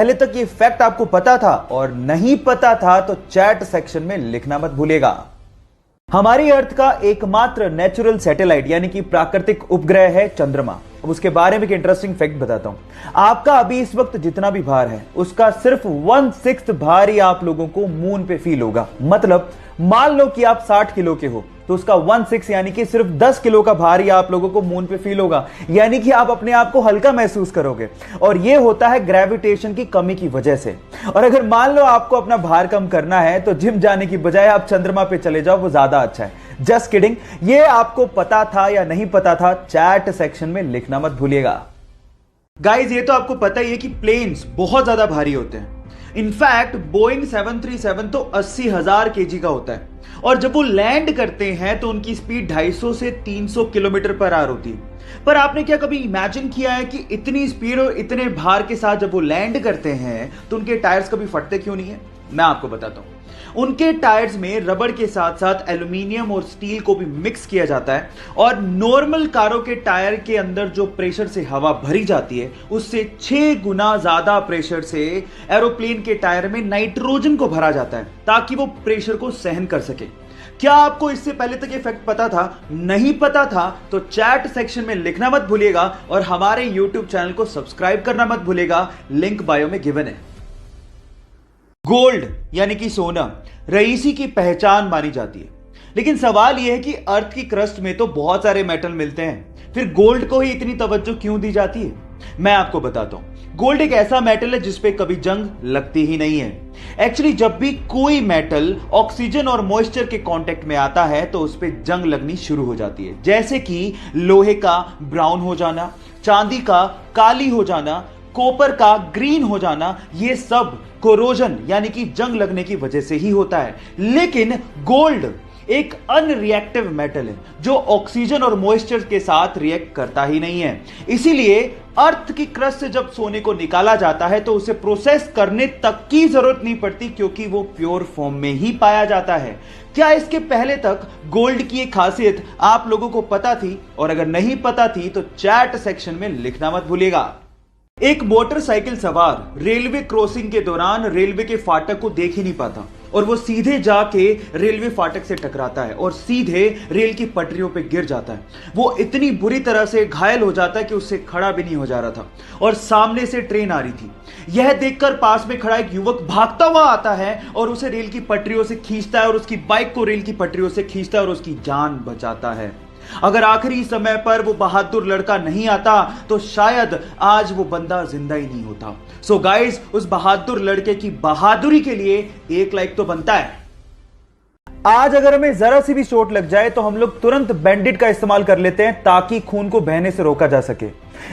पहले तक ये फैक्ट आपको पता था और नहीं पता था तो चैट सेक्शन में लिखना मत भूलिएगा। हमारी अर्थ का एकमात्र नेचुरल सैटेलाइट यानी कि प्राकृतिक उपग्रह है चंद्रमा। अब उसके बारे में एक इंटरेस्टिंग फैक्ट बताता हूं। आपका अभी इस वक्त जितना भी भार है उसका सिर्फ 1/6 भार ही आप लोगों को मून पे फील होगा। मतलब मान लो कि आप 60 किलो के हो तो उसका 1/6 यानी कि सिर्फ 10 किलो का भार ही आप लोगों को मून पे फील होगा, यानी कि आप अपने आप को हल्का महसूस करोगे। और यह होता है ग्रेविटेशन की कमी की वजह से। और अगर मान लो आपको अपना भार कम करना है तो जिम जाने की बजाय आप चंद्रमा पे चले जाओ, वो ज्यादा अच्छा है। Just kidding. ये आपको पता था या नहीं पता था, चैट सेक्शन में लिखना मत भूलिएगा। गाइस ये तो आपको पता ही है कि प्लेन्स बहुत ज्यादा भारी होते हैं। इनफैक्ट बोइंग 737 तो 80,000 केजी का होता है और जब वो लैंड करते हैं तो उनकी स्पीड 250 से 300 किलोमीटर पर आवर होती है। पर आपने क्या कभी इमेजिन किया है कि इतनी स्पीड और इतने भार के साथ जब वो लैंड करते हैं तो उनके टायर्स कभी फटते क्यों नहीं है? मैं आपको बताता हूं। उनके टायर्स में रबड़ के साथ साथ एल्यूमिनियम और स्टील को भी मिक्स किया जाता है और नॉर्मल कारों के टायर के अंदर जो प्रेशर से हवा भरी जाती है उससे 6 गुना ज्यादा प्रेशर से एरोप्लेन के टायर में नाइट्रोजन को भरा जाता है ताकि वो प्रेशर को सहन कर सके। क्या आपको इससे पहले तक ये फैक्ट पता था? नहीं पता था तो चैट सेक्शन में लिखना मत भूलिएगा और हमारे यूट्यूब चैनल को सब्सक्राइब करना मत भूलिएगा, लिंक बायो में गिवन है। गोल्ड यानी कि सोना रईसी की पहचान मानी जाती है, लेकिन सवाल यह है कि अर्थ की क्रस्ट में तो बहुत सारे मेटल मिलते हैं, फिर गोल्ड को ही इतनी तवज्जो क्यों दी जाती है? मैं आपको बताता हूं। गोल्ड एक ऐसा मेटल है जिसपे कभी जंग लगती ही नहीं है। एक्चुअली जब भी कोई मेटल ऑक्सीजन और मॉइस्चर के कांटेक्ट में आता है तो उस पर जंग लगनी शुरू हो जाती है, जैसे कि लोहे का ब्राउन हो जाना, चांदी का काली हो जाना, कॉपर का ग्रीन हो जाना। ये सब कोरोजन यानी कि जंग लगने की वजह से ही होता है। लेकिन गोल्ड एक अनरिएक्टिव मेटल है जो ऑक्सीजन और मॉइस्चर के साथ रिएक्ट करता ही नहीं है। इसीलिए अर्थ की क्रस्ट से जब सोने को निकाला जाता है तो उसे प्रोसेस करने तक की जरूरत नहीं पड़ती क्योंकि वो प्योर फॉर्म में ही पाया जाता है। क्या इसके पहले तक गोल्ड की एक खासियत आप लोगों को पता थी? और अगर नहीं पता थी तो चैट सेक्शन में लिखना मत भूलिएगा। एक मोटरसाइकिल सवार रेलवे क्रॉसिंग के दौरान रेलवे के फाटक को देख ही नहीं पाता और वो सीधे जाके रेलवे फाटक से टकराता है और सीधे रेल की पटरियों पे गिर जाता है। वो इतनी बुरी तरह से घायल हो जाता है कि उससे खड़ा भी नहीं हो जा रहा था और सामने से ट्रेन आ रही थी। यह देखकर पास में खड़ा एक युवक भागता हुआ आता है और उसे रेल की पटरियों से खींचता है और उसकी बाइक को रेल की पटरियों से खींचता है और उसकी जान बचाता है। अगर आखिरी समय पर वो बहादुर लड़का नहीं आता तो शायद आज वो बंदा जिंदा ही नहीं होता। सो गाइस, उस बहादुर लड़के की बहादुरी के लिए एक लाइक तो बनता है। आज अगर हमें जरा सी भी चोट लग जाए तो हम लोग तुरंत बैंडेड का इस्तेमाल कर लेते हैं ताकि खून को बहने से रोका जा सके।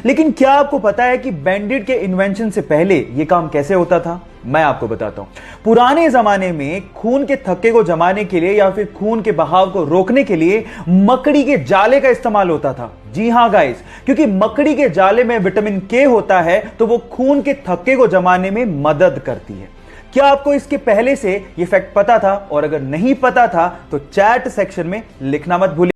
लेकिन क्या आपको पता है कि बैंडेड के इन्वेंशन से पहले यह काम कैसे होता था? मैं आपको बताता हूं। पुराने जमाने में खून के थक्के को जमाने के लिए या फिर खून के बहाव को रोकने के लिए मकड़ी के जाले का इस्तेमाल होता था। जी हां गाइस, क्योंकि मकड़ी के जाले में विटामिन के होता है तो वो खून के थक्के को जमाने में मदद करती है। क्या आपको इसके पहले से यह फैक्ट पता था? और अगर नहीं पता था तो चैट सेक्शन में लिखना मत भूलिए।